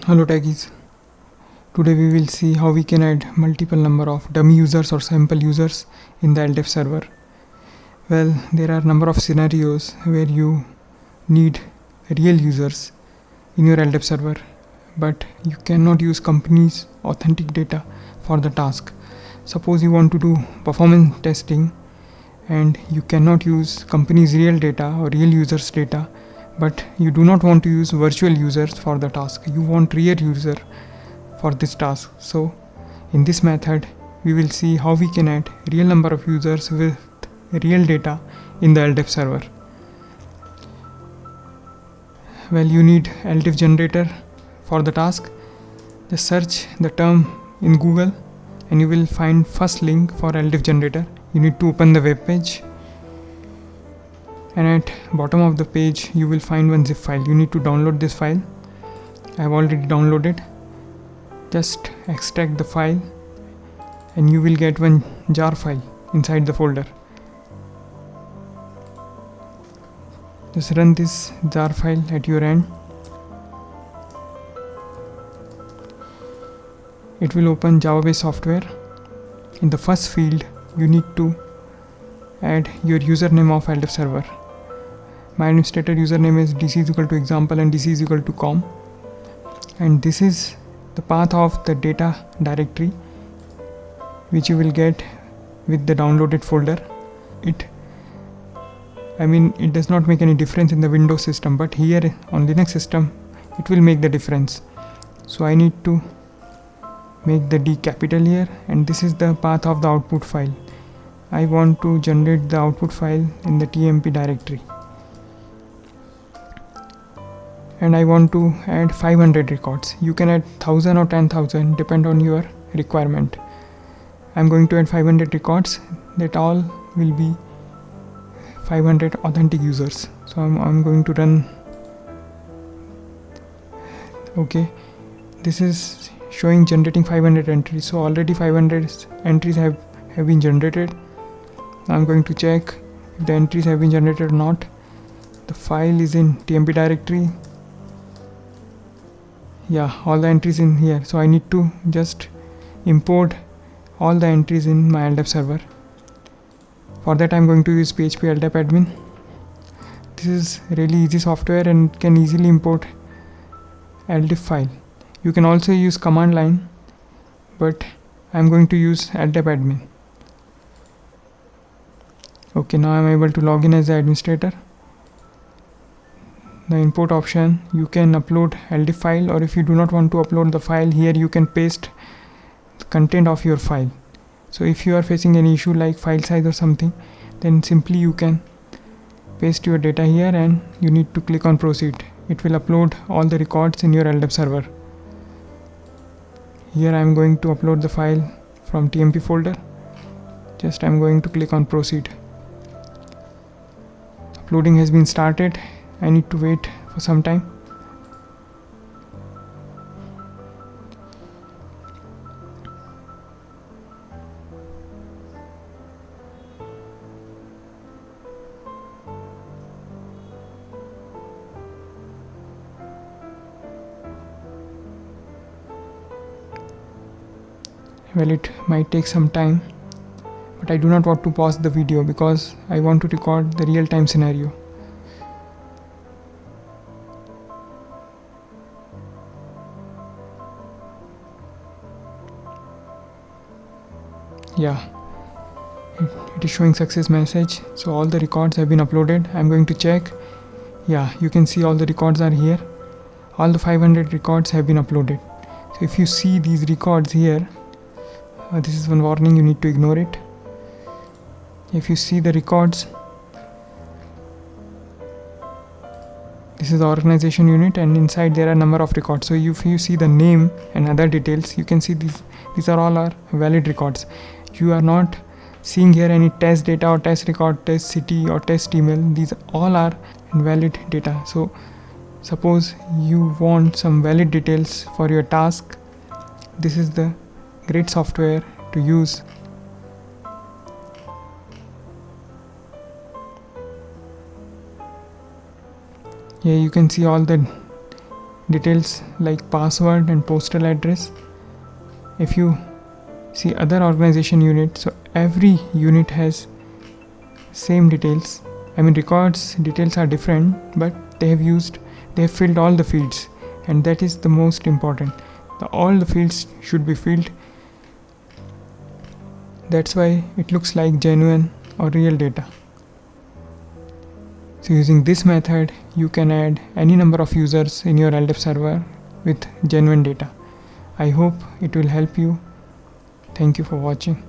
Hello techies. Today we will see how we can add multiple number of dummy users or sample users in the LDAP server. Well, there are number of scenarios where you need real users in your LDAP server, but you cannot use company's authentic data for the task. Suppose you want to do performance testing and you cannot use company's real data or real users data, but you do not want to use virtual users for the task. You want real user for this task. So in this method we will see how we can add real number of users with real data in the LDAP server. Well, you need LDAP generator for the task. Just search the term in Google and you will find first link for LDAP generator. You need to open the web page, and at bottom of the page you will find one zip file. You need to download this file. I have already downloaded. Just extract the file and you will get one jar file inside the folder. Just run this jar file at your end. It will open Java-based software. In the first field you need to add your username of LDAP server. My administrator username is dc=example and dc=com, and this is the path of the data directory which you will get with the downloaded folder. It does not make any difference in the Windows system, but here on Linux system it will make the difference. So I need to make the D capital here, and this is the path of the output file. I want to generate the output file in the TMP directory, and I want to add 500 records. You can add 1000 or 10,000 depend on your requirement. I'm going to add 500 records. That all will be 500 authentic users. So I'm going to run. Okay, this is showing generating 500 entries. So already 500 entries have been generated. I'm going to check if the entries have been generated or not. The file is in TMP directory. Yeah, all the entries in here. So I need to just import all the entries in my LDAP server. For that I'm going to use PHP LDAP admin. This is really easy software and can easily import LDAP file. You can also use command line, but I'm going to use LDAP admin. Okay, now I'm able to log in as the administrator. The import option, you can upload LDAP file, or if you do not want to upload the file, here you can paste the content of your file. So if you are facing any issue like file size or something, then simply you can paste your data here and you need to click on proceed. It will upload all the records in your LDAP server. Here I am going to upload the file from TMP folder. Just I am going to click on proceed. Uploading has been started. I need to wait for some time. Well, it might take some time, but I do not want to pause the video because I want to record the real-time scenario. Yeah, it is showing success message. So all the records have been uploaded. I'm going to check. Yeah, you can see all the records are here. All the 500 records have been uploaded. So if you see these records here, this is one warning, you need to ignore it. If you see the records, this is the organization unit, and inside there are number of records. So if you see the name and other details, you can see these are all valid records. You are not seeing here any test data or test record, test city or test email. These all are invalid data. So suppose you want some valid details for your task, this is the great software to use. Here you can see all the details like password and postal address. If you see other organization units, so every unit has same details. I mean, records details are different, but they have filled all the fields, and that is the most important. All the fields should be filled. That's why it looks like genuine or real data. So using this method, you can add any number of users in your LDAP server with genuine data. I hope it will help you. Thank you for watching.